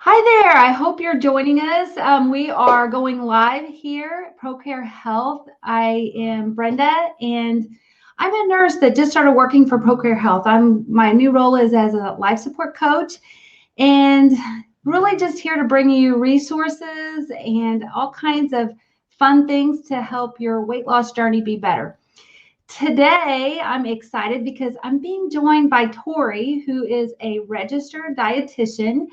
Hi there. I hope you're joining us. We are going live here at ProCare Health. I am Brenda, and I'm a nurse that just started working for ProCare Health. My new role is as a life support coach, and really just here to bring you resources and all kinds of fun things to help your weight loss journey be better. Today, I'm excited because I'm being joined by Tori, who is a registered dietitian,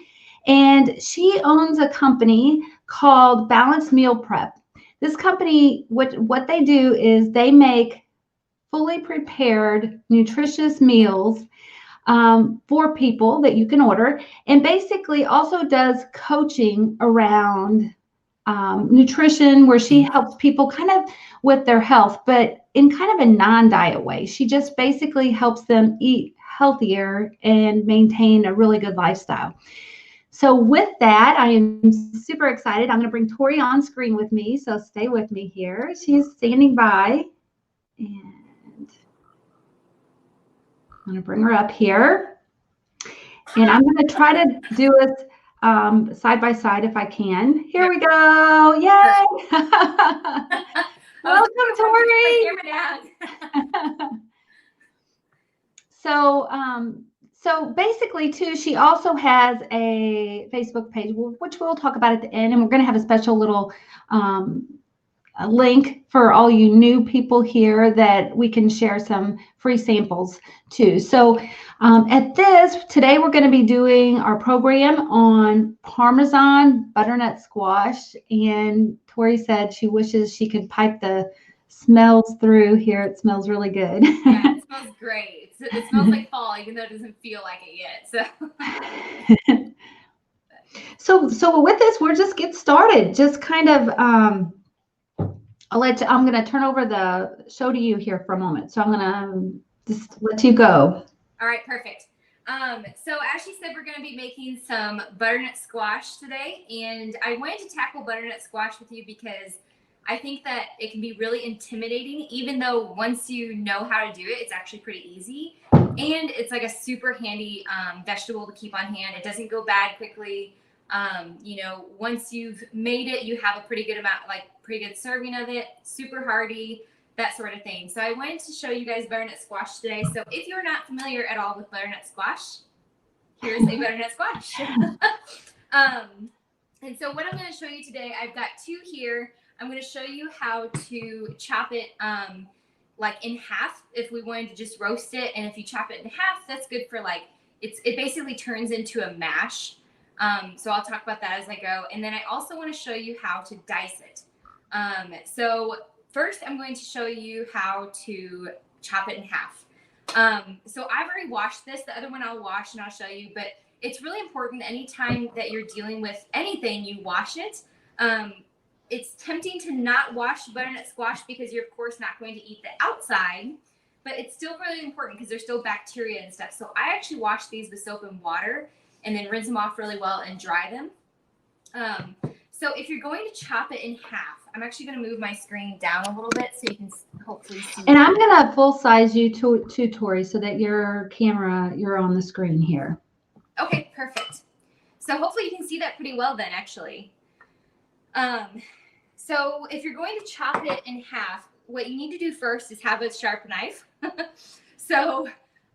and she owns a company called Balanced Meal Prep. This company, what they do is they make fully prepared, nutritious meals for people that you can order, and basically also does coaching around nutrition, where she helps people kind of with their health, but in kind of a non-diet way. She just basically helps them eat healthier and maintain a really good lifestyle. So with that, I am super excited. I'm going to bring Tori on screen with me, so stay with me here. She's standing by, and I'm going to bring her up here. And I'm going to try to do it side by side if I can. Here we go. Yay! Welcome, Tori. So basically, too, she also has a Facebook page, which we'll talk about at the end, and we're going to have a special little a link for all you new people here that we can share some free samples too. So today we're going to be doing our program on Parmesan butternut squash, and Tori said she wishes she could pipe the smells through here. It smells really good. Yeah, it smells great. It smells like fall, even though it doesn't feel like it yet. So with this, we'll just get started. Just kind of I'm going to turn over the show to you here for a moment. So I'm going to just let you go. All right, perfect. So as she said, we're going to be making some butternut squash today. And I wanted to tackle butternut squash with you because I think that it can be really intimidating, even though once you know how to do it, it's actually pretty easy. And it's like a super handy vegetable to keep on hand. It doesn't go bad quickly. Once you've made it, you have a pretty good amount, like pretty good serving of it, super hearty, that sort of thing. So I wanted to show you guys butternut squash today. So if you're not familiar at all with butternut squash, here's a butternut squash. And so what I'm going to show you today, I've got two here. I'm going to show you how to chop it like in half if we wanted to just roast it. And if you chop it in half, that's good for it basically turns into a mash. So I'll talk about that as I go. And then I also want to show you how to dice it. So first I'm going to show you how to chop it in half. So I've already washed this. The other one I'll wash and I'll show you, but it's really important anytime that you're dealing with anything, you wash it. It's tempting to not wash butternut squash because you're of course not going to eat the outside, but it's still really important because there's still bacteria and stuff. So I actually wash these with soap and water and then rinse them off really well and dry them. So if you're going to chop it in half, I'm actually going to move my screen down a little bit so you can hopefully see. And I'm going to full size you to Tori so that you're on the screen here. Okay, perfect. So hopefully you can see that pretty well then, actually. So if you're going to chop it in half, what you need to do first is have a sharp knife. So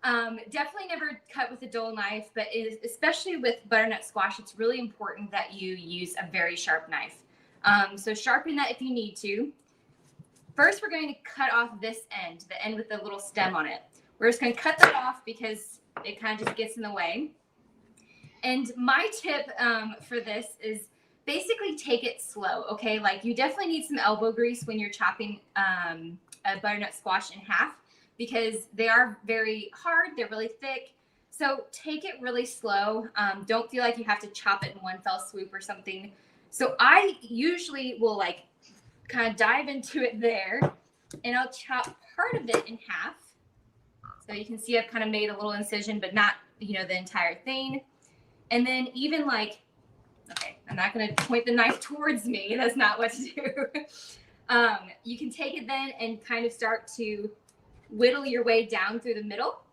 definitely never cut with a dull knife, but especially with butternut squash, it's really important that you use a very sharp knife. So sharpen that if you need to. First, we're going to cut off this end, the end with the little stem on it. We're just going to cut that off because it kind of just gets in the way. And my tip for this is basically take it slow, okay? Like you definitely need some elbow grease when you're chopping a butternut squash in half because they are very hard, they're really thick. So take it really slow. Don't feel like you have to chop it in one fell swoop or something. So I usually will kind of dive into it there and I'll chop part of it in half. So you can see I've kind of made a little incision, but not, the entire thing. And then even okay, I'm not going to point the knife towards me. That's not what to do. You can take it then and kind of start to whittle your way down through the middle.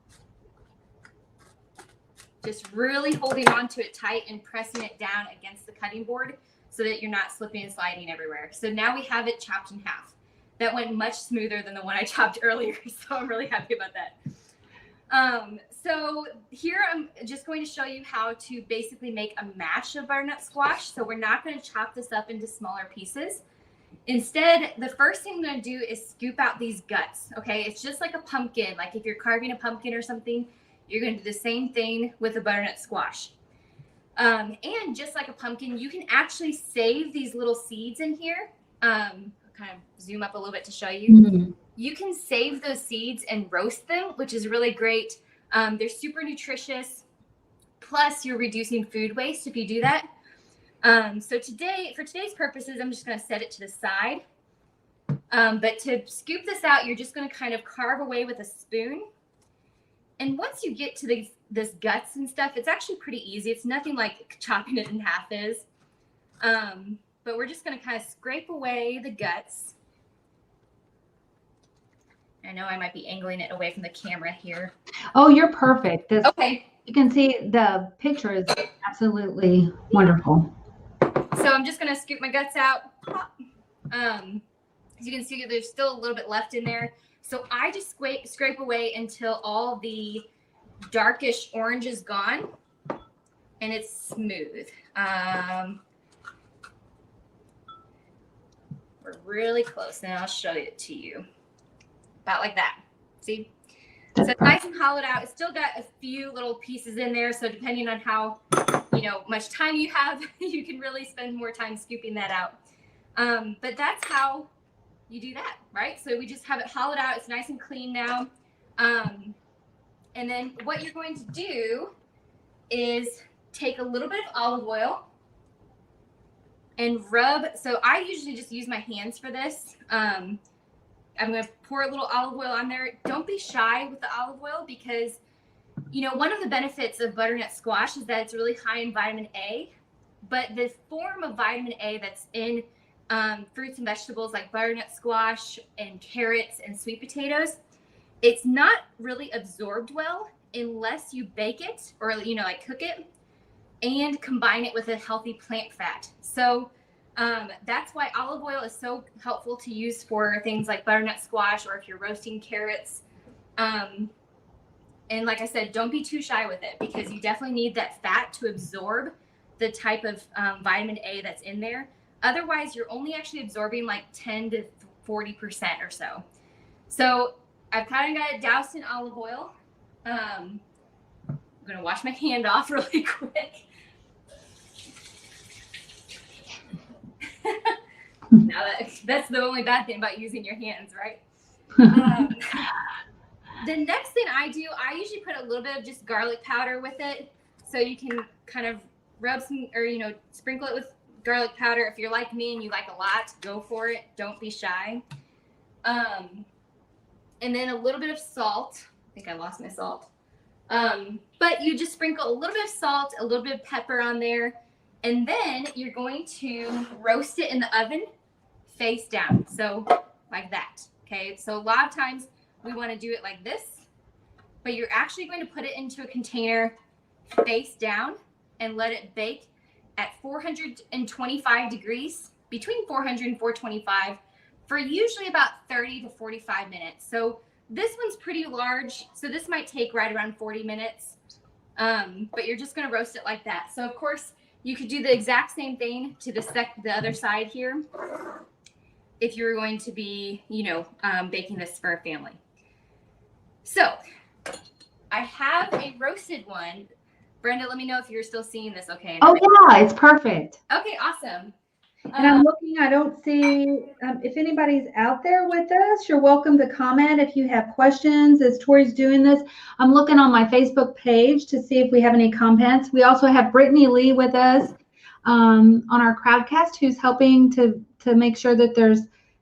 just really holding onto it tight and pressing it down against the cutting board so that you're not slipping and sliding everywhere. So now we have it chopped in half. That went much smoother than the one I chopped earlier, so I'm really happy about that. So here I'm just going to show you how to basically make a mash of butternut squash. So we're not going to chop this up into smaller pieces. Instead, the first thing I'm going to do is scoop out these guts. Okay, it's just like a pumpkin. Like if you're carving a pumpkin or something, you're going to do the same thing with a butternut squash. And just like a pumpkin, you can actually save these little seeds in here. Kind of zoom up a little bit to show you. Mm-hmm. You can save those seeds and roast them, which is really great. They're super nutritious. Plus, you're reducing food waste if you do that. So today, for today's purposes, I'm just going to set it to the side. But to scoop this out, you're just going to kind of carve away with a spoon. And once you get to this guts and stuff, it's actually pretty easy. It's nothing like chopping it in half is. But we're just going to kind of scrape away the guts. I know I might be angling it away from the camera here. Oh, you're perfect. Okay. You can see the picture is absolutely wonderful. So I'm just going to scoop my guts out. As you can see, there's still a little bit left in there. So I just scrape away until all the darkish orange is gone and it's smooth. We're really close, and I'll show it to you. About like that. See? So it's nice and hollowed out. It's still got a few little pieces in there. So depending on how, much time you have, you can really spend more time scooping that out. But that's how you do that, right? So we just have it hollowed out. It's nice and clean now. And then what you're going to do is take a little bit of olive oil and rub. So I usually just use my hands for this. I'm going to pour a little olive oil on there. Don't be shy with the olive oil because, one of the benefits of butternut squash is that it's really high in vitamin A. But the form of vitamin A that's in fruits and vegetables like butternut squash and carrots and sweet potatoes, it's not really absorbed well unless you bake it or, cook it and combine it with a healthy plant fat. So that's why olive oil is so helpful to use for things like butternut squash or if you're roasting carrots. And like I said, don't be too shy with it because you definitely need that fat to absorb the type of vitamin A that's in there. Otherwise, you're only actually absorbing like 10 to 40% or so. So I've kind of got it doused in olive oil. I'm going to wash my hand off really quick. Now that's the only bad thing about using your hands, right? The next thing I do, I usually put a little bit of just garlic powder with it. So you can kind of rub some or, sprinkle it with garlic powder. If you're like me and you like a lot, go for it. Don't be shy. And then a little bit of salt. I think I lost my salt. But you just sprinkle a little bit of salt, a little bit of pepper on there. And then you're going to roast it in the oven face down. So like that. Okay. So a lot of times we want to do it like this, but you're actually going to put it into a container face down and let it bake at 425 degrees, between 400 and 425 for usually about 30 to 45 minutes. So this one's pretty large. So this might take right around 40 minutes. But you're just going to roast it like that. So of course, you could do the exact same thing to the other side here if you're going to be, baking this for a family. So I have a roasted one. Brenda, let me know if you're still seeing this okay. Oh, yeah, it's perfect. Okay, awesome. And I'm looking, I don't see, if anybody's out there with us, you're welcome to comment if you have questions as Tori's doing this. I'm looking on my Facebook page to see if we have any comments. We also have Brittany Lee with us on our Crowdcast who's helping to make sure that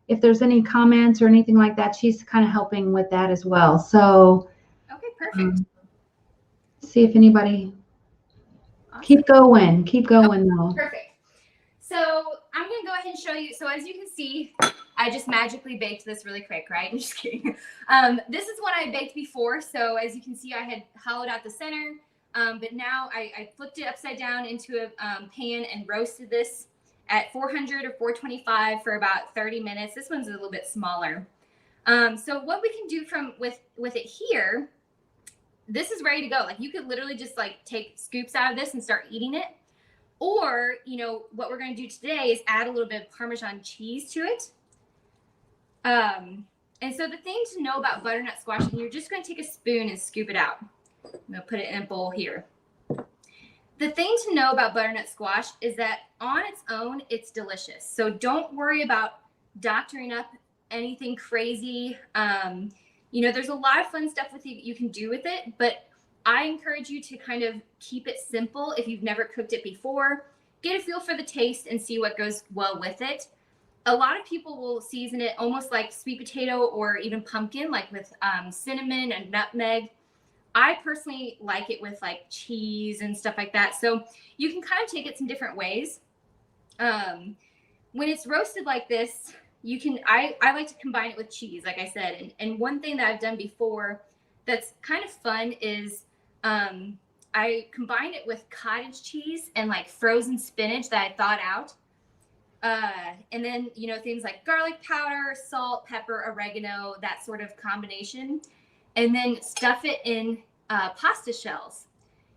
if there's any comments or anything like that, she's kind of helping with that as well. So, okay, perfect. See if anybody, awesome. Keep going though. Perfect. So I'm going to go ahead and show you. So as you can see, I just magically baked this really quick, right? I'm just kidding. This is what I baked before. So as you can see, I had hollowed out the center. But now I flipped it upside down into a pan and roasted this at 400 or 425 for about 30 minutes. This one's a little bit smaller. So what we can do with it here, this is ready to go. Like you could literally just like take scoops out of this and start eating it. Or, you know, what we're going to do today is add a little bit of Parmesan cheese to it. And so the thing to know about butternut squash, and you're just going to take a spoon and scoop it out. I'm going to put it in a bowl here. The thing to know about butternut squash is that on its own, it's delicious. So don't worry about doctoring up anything crazy. You know, there's a lot of fun stuff you can do with it, but I encourage you to kind of keep it simple if you've never cooked it before. Get a feel for the taste and see what goes well with it. A lot of people will season it almost like sweet potato or even pumpkin, like with cinnamon and nutmeg. I personally like it with like cheese and stuff like that. So you can kind of take it some different ways. When it's roasted like this, you can, I like to combine it with cheese, like I said. And one thing that I've done before that's kind of fun is I combine it with cottage cheese and like frozen spinach that I thawed out. And then, you know, things like garlic powder, salt, pepper, oregano, that sort of combination. And then stuff it in pasta shells.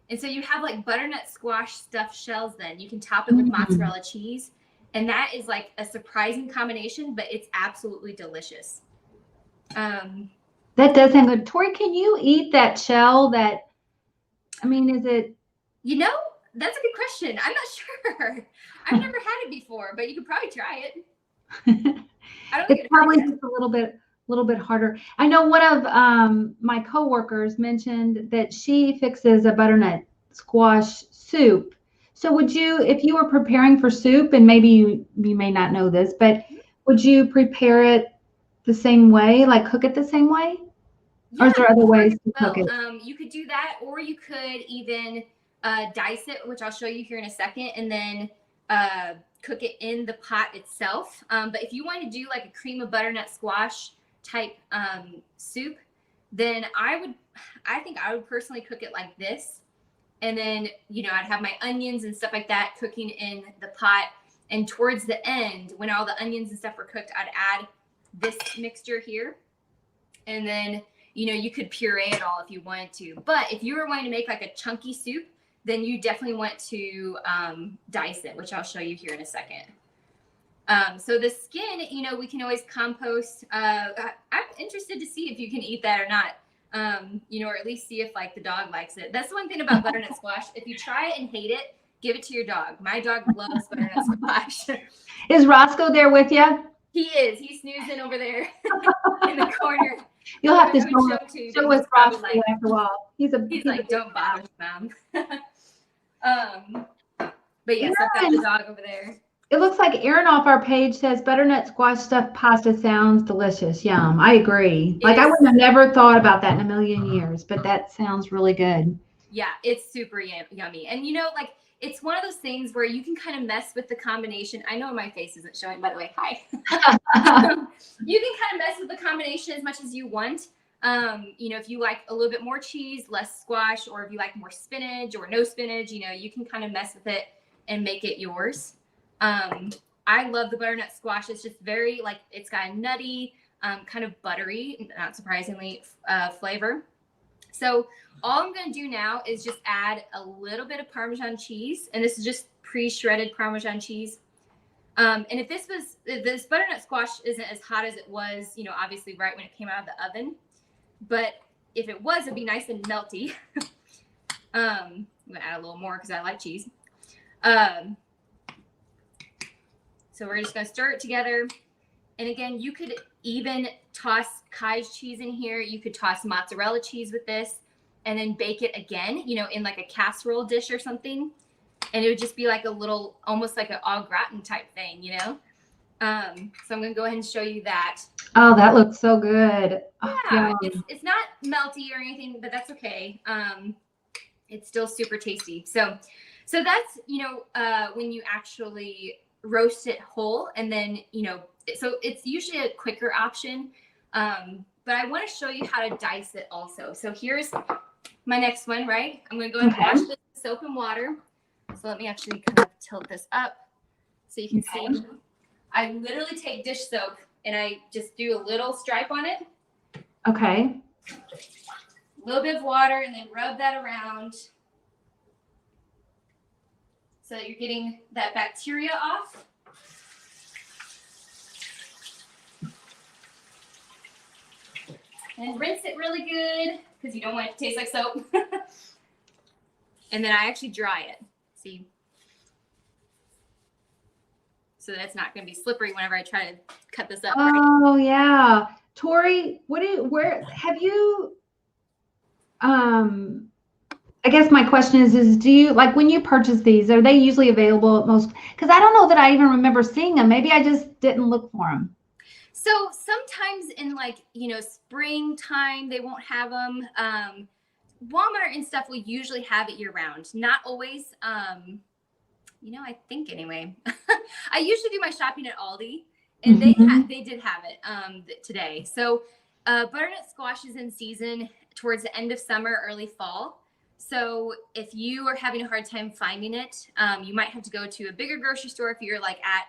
And so you have like butternut squash stuffed shells then. You can top it with mozzarella cheese. And that is like a surprising combination, but it's absolutely delicious. That does sound good. Tori, can you eat that shell is it? You know, that's a good question. I'm not sure. I've never had it before, but you could probably try it. I don't think It's probably just a little bit harder. I know one of my coworkers mentioned that she fixes a butternut squash soup. So would you, if you were preparing for soup, and maybe you may not know this, but would you prepare it the same way, like cook it the same way? Yeah, or is there other ways to cook it? You could do that, or you could even dice it, which I'll show you here in a second, and then cook it in the pot itself. But if you want to do like a cream of butternut squash type soup, then I think I would personally cook it like this. And then, you know, I'd have my onions and stuff like that cooking in the pot. And towards the end, when all the onions and stuff were cooked, I'd add this mixture here. And then, you know, you could puree it all if you wanted to. But if you were wanting to make like a chunky soup, then you definitely want to dice it, which I'll show you here in a second. So the skin, you know, we can always compost. I'm interested to see if you can eat that or not. You know, or at least see if like the dog likes it. That's the one thing about butternut squash. If you try it and hate it, give it to your dog. My dog loves butternut squash. Is Roscoe there with you? He is. He's snoozing over there in the corner. You'll have to show with Roscoe like, after a while. He's like, don't bother, Mom. But yes, I've got the dog over there. It looks like Erin off our page says butternut squash stuffed pasta sounds delicious. Yum. I agree. Like I would have never thought about that in a million years, but that sounds really good. Yeah, it's super yummy. And you know, like it's one of those things where you can kind of mess with the combination. I know my face isn't showing, by the way. Hi. You can kind of mess with the combination as much as you want. You know, if you like a little bit more cheese, less squash, or if you like more spinach or no spinach, you know, you can kind of mess with it and make it yours. I love the butternut squash. It's just very like, it's got a nutty, kind of buttery, not surprisingly, flavor. So all I'm going to do now is just add a little bit of Parmesan cheese. And this is just pre-shredded Parmesan cheese. And if this butternut squash isn't as hot as it was, you know, obviously right when it came out of the oven, but if it was, it'd be nice and melty. I'm going to add a little more because I like cheese. So we're just going to stir it together. And again, you could even toss cottage cheese in here. You could toss mozzarella cheese with this and then bake it again, you know, in like a casserole dish or something. And it would just be like a little, almost like an au gratin type thing, you know? So I'm going to go ahead and show you that. Oh, that looks so good. Yeah, it's not melty or anything, but that's okay. It's still super tasty. So that's, you know, when you actually roast it whole, and then, you know, so it's usually a quicker option. but I want to show you how to dice it also. So here's my next one, right? I'm going to go and wash this with soap and water. So let me actually kind of tilt this up so you can see. I literally take dish soap and I just do a little stripe on it. Okay. A little bit of water and then rub that around so that you're getting that bacteria off. And rinse it really good because you don't want it to taste like soap. And then I actually dry it. See? So that's not going to be slippery whenever I try to cut this up. Oh, right? Yeah. Tori, where have you, I guess my question is do you, like when you purchase these, are they usually available at most? Because I don't know that I even remember seeing them. Maybe I just didn't look for them. So sometimes in like, springtime, they won't have them. Walmart and stuff will usually have it year round. Not always. I think anyway. I usually do my shopping at Aldi, and they did have it today. So butternut squash is in season towards the end of summer, early fall. So if you are having a hard time finding it, you might have to go to a bigger grocery store. If you're like at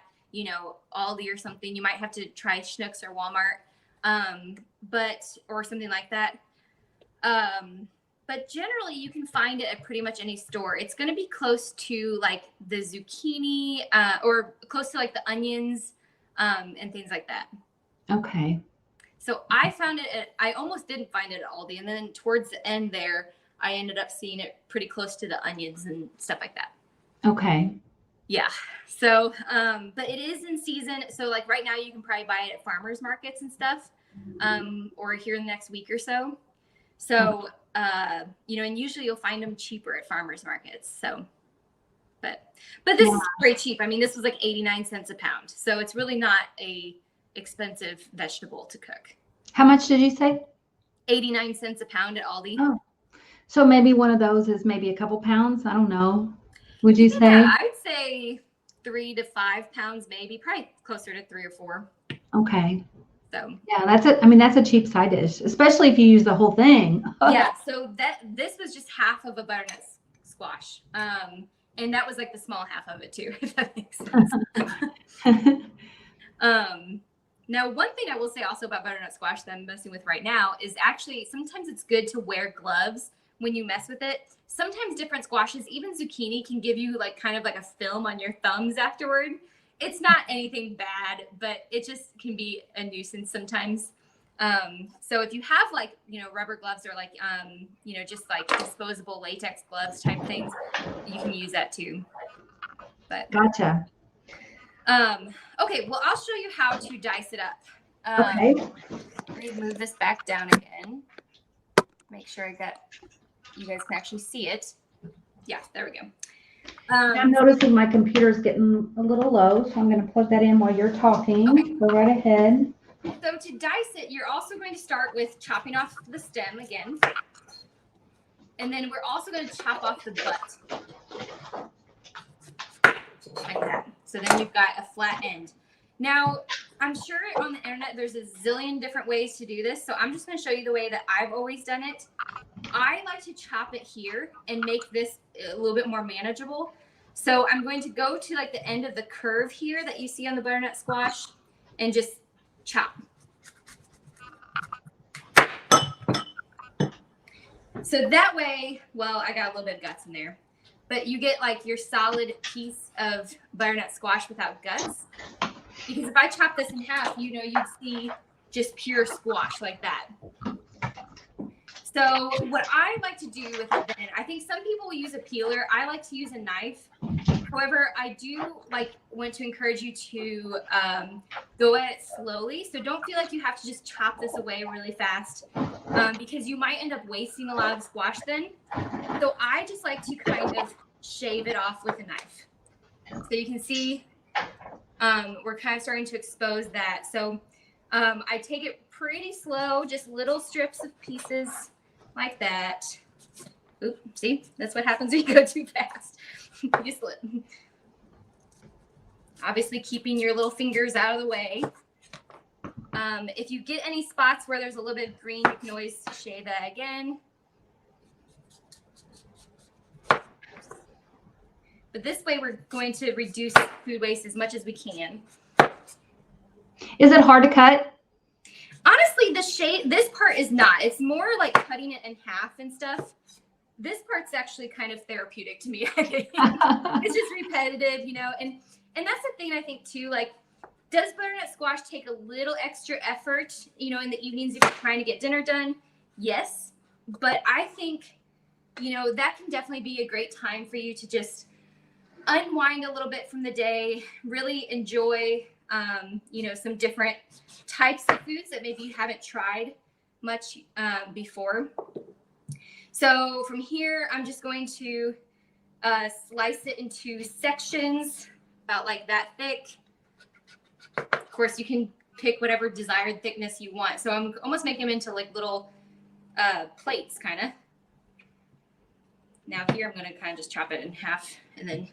Aldi or something, you might have to try Schnucks or Walmart, or something like that. But generally you can find it at pretty much any store. It's going to be close to like the zucchini, or close to like the onions, and things like that. Okay. So I found it I almost didn't find it at Aldi. And then towards the end there, I ended up seeing it pretty close to the onions and stuff like that. Okay. Yeah. So, but it is in season. So like right now you can probably buy it at farmers markets and stuff, or here in the next week or so. So, and usually you'll find them cheaper at farmers markets. So, but this is very cheap. I mean, this was like 89 cents a pound. So it's really not a expensive vegetable to cook. How much did you say? 89 cents a pound at Aldi. Oh, so maybe one of those is maybe a couple pounds. I don't know. Would you say? Yeah, I'd say 3 to 5 pounds, maybe, probably closer to 3 or 4. Okay. So yeah, that's a cheap side dish, especially if you use the whole thing. Yeah. So this was just half of a butternut squash. And that was like the small half of it too, if that makes sense. Now, one thing I will say also about butternut squash that I'm messing with right now is actually sometimes it's good to wear gloves when you mess with it. Sometimes different squashes, even zucchini, can give you like kind of like a film on your thumbs afterward. It's not anything bad, but it just can be a nuisance sometimes. So if you have like, rubber gloves or like, just like disposable latex gloves type things, you can use that too. But gotcha. Okay, well, I'll show you how to dice it up. Okay. Let me move this back down again. Make sure you guys can actually see it. Yeah, there we go. I'm noticing my computer's getting a little low, so I'm going to plug that in while you're talking. Okay. Go right ahead. So to dice it, you're also going to start with chopping off the stem again. And then we're also going to chop off the butt. Like that. So then you've got a flat end. Now, I'm sure on the internet there's a zillion different ways to do this, so I'm just going to show you the way that I've always done it. I like to chop it here and make this a little bit more manageable. So I'm going to go to like the end of the curve here that you see on the butternut squash and just chop. So that way, well, I got a little bit of guts in there, but you get like your solid piece of butternut squash without guts. Because if I chop this in half, you'd see just pure squash like that. So what I like to do with it then, I think some people will use a peeler. I like to use a knife. However, I do want to encourage you to go at it slowly. So don't feel like you have to just chop this away really fast because you might end up wasting a lot of squash then. So I just like to kind of shave it off with a knife. So you can see we're kind of starting to expose that. So I take it pretty slow, just little strips of pieces like that. Oop, see, that's what happens when you go too fast. You slip. Obviously keeping your little fingers out of the way. If you get any spots where there's a little bit of green, you can always shave that again. But this way, we're going to reduce food waste as much as we can. Is it hard to cut? Honestly, this part is not. It's more like cutting it in half and stuff. This part's actually kind of therapeutic to me. I think. It's just repetitive, you know, and that's the thing I think too, like, does butternut squash take a little extra effort, you know, in the evenings if you're trying to get dinner done? Yes. But I think, you know, that can definitely be a great time for you to just unwind a little bit from the day, really enjoy, you know, some different types of foods that maybe you haven't tried much before. So from here, I'm just going to slice it into sections about like that thick. Of course, you can pick whatever desired thickness you want. So I'm almost making them into like little plates, kind of. Now here, I'm going to kind of just chop it in half, and then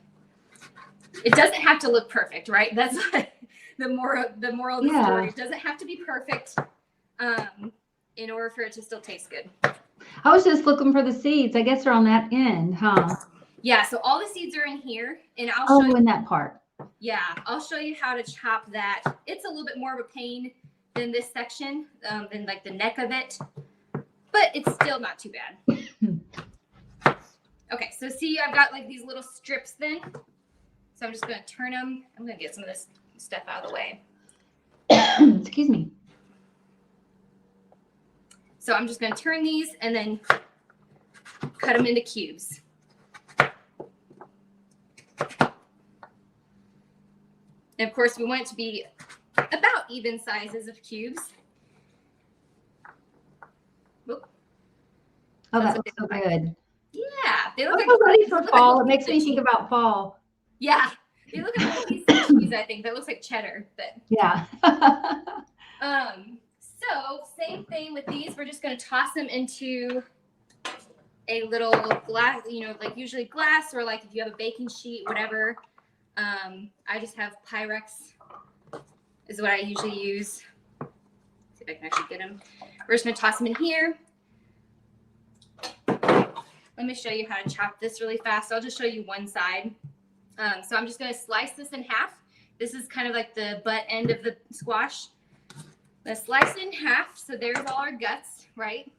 it doesn't have to look perfect, right? That's like the moral of the story. It doesn't have to be perfect in order for it to still taste good. I was just looking for the seeds. I guess they're on that end, huh? Yeah, so all the seeds are in here, and I'll show you in that part. Yeah, I'll show you how to chop that. It's a little bit more of a pain than this section, than like the neck of it, but it's still not too bad. Okay, so see, I've got like these little strips then. So I'm just going to turn them. I'm going to get some of this stuff out of the way. Excuse me. So I'm just going to turn these and then cut them into cubes. And of course, we want it to be about even sizes of cubes. Whoop. Oh, that looks so good. Yeah, they look I'm ready for fall. It makes me think about fall. Yeah, they look like a piece of cheese, I think. That looks like cheddar. But yeah. So same thing with these. We're just going to toss them into a little glass, you know, like usually glass, or like if you have a baking sheet, whatever. I just have Pyrex is what I usually use. See if I can actually get them. We're just going to toss them in here. Let me show you how to chop this really fast. I'll just show you one side. So I'm just going to slice this in half. This is kind of like the butt end of the squash. Let's slice it in half. So there's all our guts, right?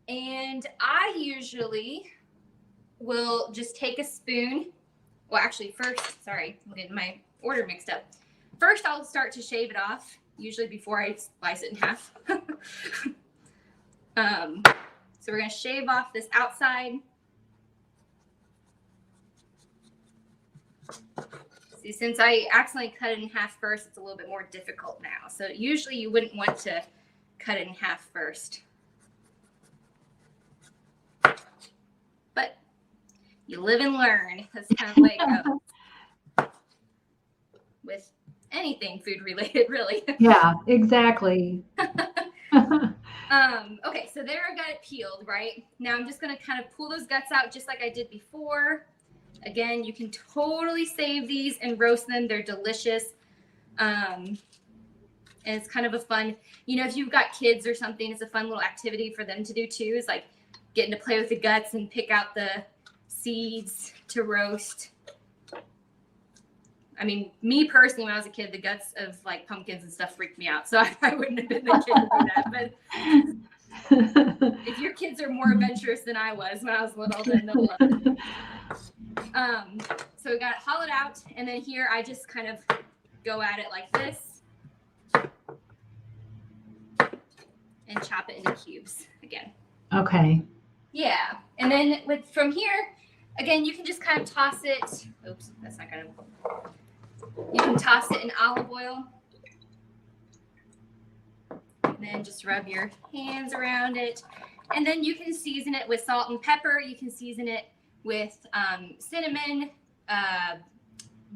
And I usually will just take a spoon. Well, actually first, sorry, I'm getting my order mixed up. First, I'll start to shave it off, usually before I slice it in half. So we're going to shave off this outside. See, since I accidentally cut it in half first, it's a little bit more difficult now. So usually you wouldn't want to cut it in half first. But you live and learn. That's kind of like with anything food related, really. Yeah, exactly. Okay, so there I got it peeled, right? Now I'm just going to kind of pull those guts out just like I did before. Again, you can totally save these and roast them. They're delicious. And it's kind of a fun, you know, if you've got kids or something, it's a fun little activity for them to do too, is like getting to play with the guts and pick out the seeds to roast. I mean, me personally, when I was a kid, the guts of like pumpkins and stuff freaked me out. So I wouldn't have been the kid to do that. But if your kids are more adventurous than I was when I was little, then they'll love it. So we got it hollowed out. And then here I just kind of go at it like this and chop it into cubes again. Okay. Yeah. And then from here, again, you can just kind of toss it. Oops, that's not going to. You can toss it in olive oil. And then just rub your hands around it. And then you can season it with salt and pepper. You can season it with cinnamon,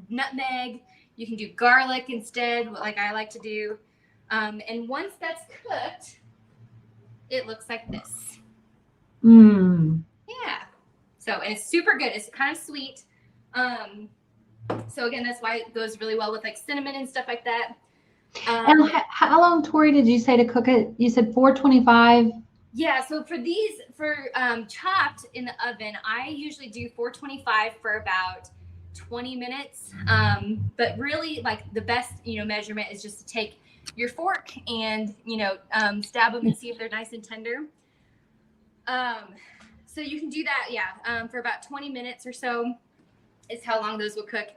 nutmeg. You can do garlic instead, like I like to do. And once that's cooked, it looks like this. Mmm. Yeah. So, and it's super good. It's kind of sweet. So again, that's why it goes really well with like cinnamon and stuff like that. And how long, Tori, did you say to cook it? You said 425. Yeah, so for these, chopped in the oven, I usually do 425 for about 20 minutes. But really, like the best, measurement is just to take your fork and, stab them and see if they're nice and tender. So you can do that, for about 20 minutes or so is how long those will cook.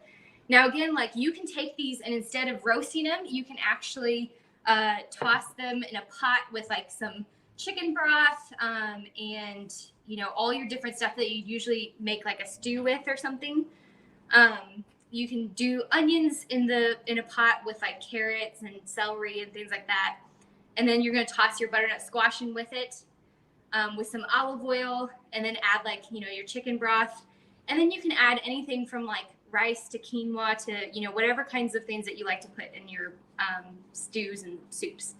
Now, again, like you can take these and instead of roasting them, you can actually toss them in a pot with like some chicken broth and all your different stuff that you usually make like a stew with or something. You can do onions in a pot with like carrots and celery and things like that, and then you're going to toss your butternut squash in with it with some olive oil, and then add like your chicken broth, and then you can add anything from like rice to quinoa to whatever kinds of things that you like to put in your stews and soups.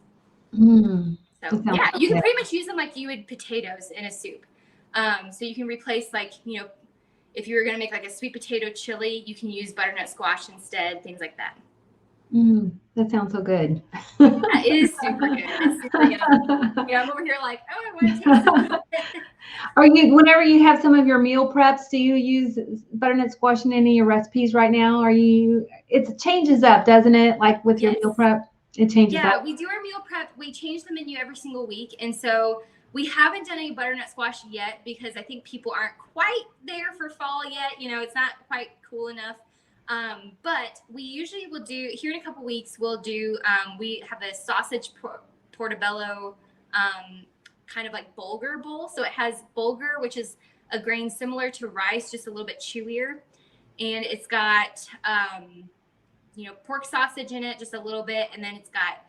So yeah, you can pretty much use them like you would potatoes in a soup. So you can replace like, if you were going to make like a sweet potato chili, you can use butternut squash instead, things like that. That sounds so good. Yeah, it is super good. It's super good. Yeah, I'm over here like, oh, I want to taste some of it. Whenever you have some of your meal preps, do you use butternut squash in any of your recipes right now? It changes up, doesn't it? Like with your meal prep, it changes up. Yeah, we do our meal prep. We change the menu every single week. And so we haven't done any butternut squash yet because I think people aren't quite there for fall yet. It's not quite cool enough. But we usually will do, here in a couple weeks, we have a sausage portobello kind of like bulgur bowl. So it has bulgur, which is a grain similar to rice, just a little bit chewier. And it's got, pork sausage in it, just a little bit. And then it's got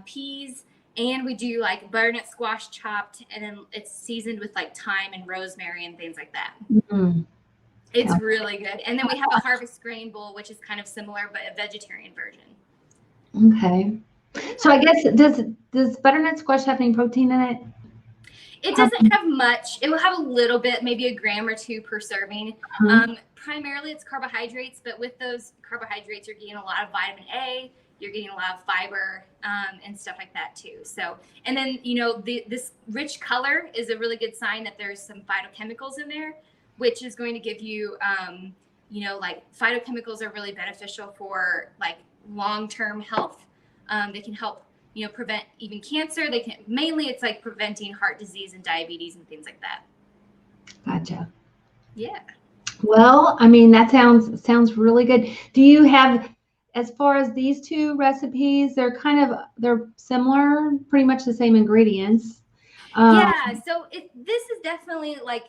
peas. And we do like butternut squash chopped. And then it's seasoned with like thyme and rosemary and things like that. It's really good. And then we have a harvest grain bowl, which is kind of similar, but a vegetarian version. Okay. So I guess, does butternut squash have any protein in it? It doesn't have much. It will have a little bit, maybe a gram or two per serving. Primarily it's carbohydrates, but with those carbohydrates, you're getting a lot of vitamin A, you're getting a lot of fiber and stuff like that too. So, and then, this rich color is a really good sign that there's some phytochemicals in there, which is going to give you, like phytochemicals are really beneficial for like long-term health. They can help, prevent even cancer. Mainly it's like preventing heart disease and diabetes and things like that. Gotcha. Yeah. Well, I mean, that sounds really good. Do you have, as far as these two recipes, they're similar, pretty much the same ingredients. Yeah, so this is definitely like,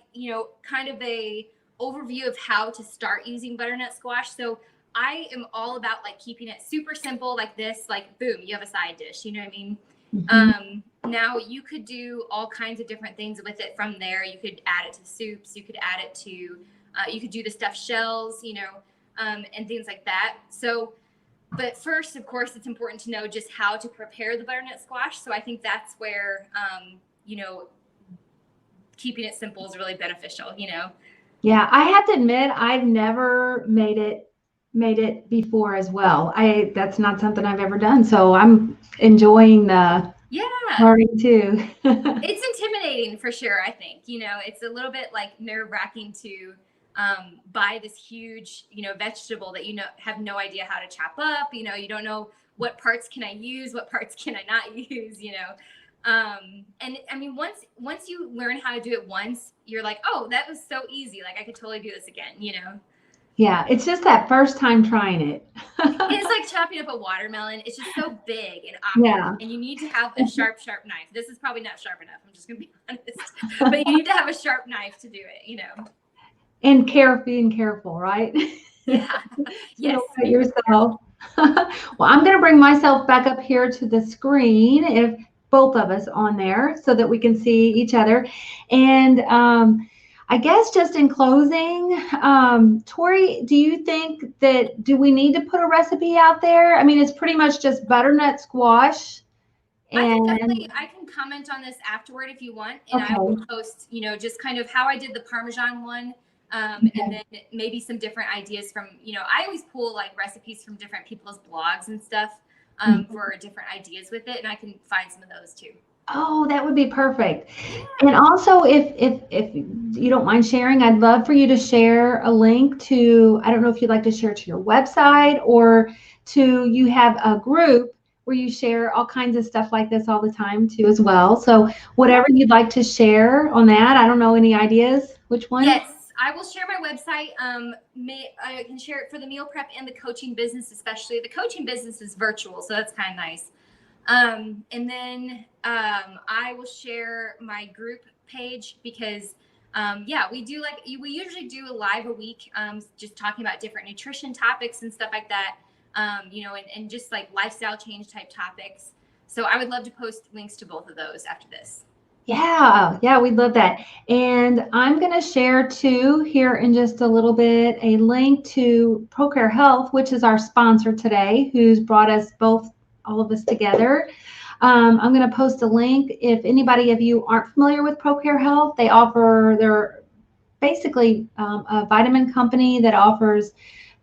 kind of a overview of how to start using butternut squash. So I am all about like keeping it super simple like this, like boom, you have a side dish, you know what I mean? Now you could do all kinds of different things with it from there. You could add it to soups, you could add it to, you could do the stuffed shells, and things like that. So, but first, of course, it's important to know just how to prepare the butternut squash. So I think that's where, keeping it simple is really beneficial, Yeah, I have to admit, I've never made it before as well. That's not something I've ever done. So I'm enjoying the learning too. It's intimidating for sure, I think. It's a little bit like nerve-wracking to buy this huge, vegetable that have no idea how to chop up. You don't know what parts can I use, what parts can I not use, and I mean, once you learn how to do it once, you're like, oh, that was so easy. Like I could totally do this again, Yeah, it's just that first time trying it. It's like chopping up a watermelon. It's just so big and awkward, and you need to have a sharp knife. This is probably not sharp enough. I'm just gonna be honest, but you need to have a sharp knife to do it, And being careful, right? Yeah. Yes. Yourself. Well, I'm going to bring myself back up here to the screen, if both of us on there, so that we can see each other. And I guess just in closing, Tori, do you think do we need to put a recipe out there? I mean, it's pretty much just butternut squash. I can comment on this afterward if you want, and I will post, just kind of how I did the Parmesan one. And then maybe some different ideas from, I always pull like recipes from different people's blogs and stuff. for different ideas with it, and I can find some of those too. Oh, that would be perfect. And also, if you don't mind sharing, I'd love for you to share a link to, I don't know if you'd like to share to your website or you have a group where you share all kinds of stuff like this all the time too as well. So whatever you'd like to share on that, I don't know, any ideas? Which one? Yes, I will share my website. I can share it for the meal prep and the coaching business, especially. The coaching business is virtual, so that's kind of nice. And then I will share my group page because, we usually do a live a week, just talking about different nutrition topics and stuff like that, and just like lifestyle change type topics. So I would love to post links to both of those after this. Yeah, we'd love that. And I'm going to share too here in just a little bit a link to ProCare Health, which is our sponsor today, who's brought us all of us together. I'm going to post a link. If anybody of you aren't familiar with ProCare Health, they're basically a vitamin company that offers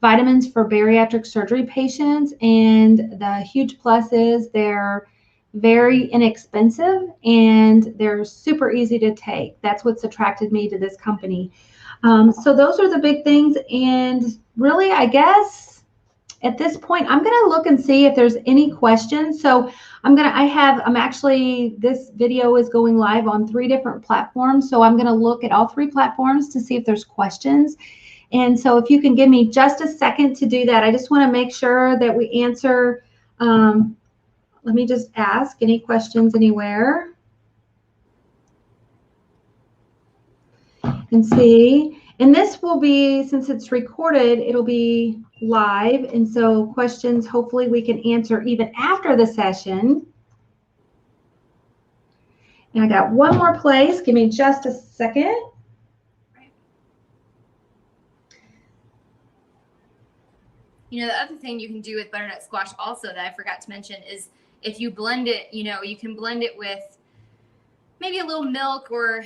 vitamins for bariatric surgery patients. And the huge plus is they're very inexpensive and they're super easy to take. That's what's attracted me to this company. So those are the big things. And really, I guess at this point, I'm going to look and see if there's any questions. So this video is going live on 3 different platforms. So I'm going to look at all 3 platforms to see if there's questions. And so if you can give me just a second to do that, I just want to make sure that we answer. Let me just ask any questions anywhere and see. And this will be, since it's recorded, it'll be live. And so questions, hopefully we can answer even after the session. And I got one more place. Give me just a second. The other thing you can do with butternut squash also that I forgot to mention is if you blend it, you can blend it with maybe a little milk or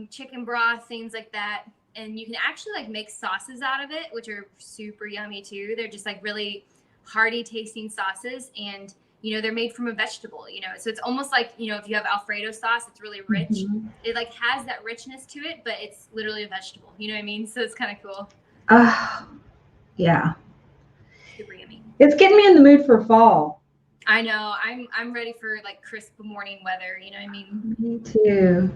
chicken broth, things like that. And you can actually like make sauces out of it, which are super yummy too. They're just like really hearty tasting sauces. And, they're made from a vegetable, so it's almost like, if you have Alfredo sauce, it's really rich. Mm-hmm. It like has that richness to it, but it's literally a vegetable. You know what I mean? So it's kind of cool. Yeah. Super yummy. It's getting me in the mood for fall. I know. I'm ready for like crisp morning weather. You know what I mean? Me too.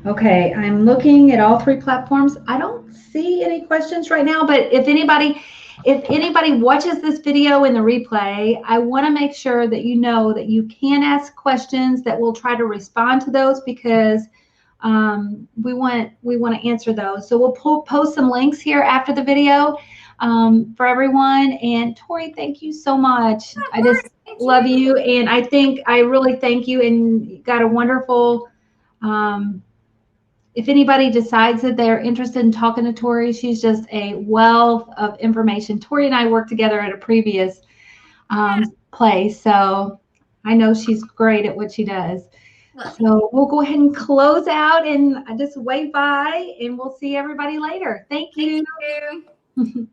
Okay, I'm looking at all 3 platforms. I don't see any questions right now, but if anybody watches this video in the replay, I want to make sure that you know that you can ask questions, that we'll try to respond to those because we want to answer those. So we'll post some links here after the video for everyone. And Tori, thank you so much. I just love you. And I really thank you, and you got a wonderful, if anybody decides that they're interested in talking to Tori, she's just a wealth of information. Tori and I worked together at a previous place, so I know she's great at what she does. So we'll go ahead and close out and just wave bye, and we'll see everybody later. Thank you. Thank you.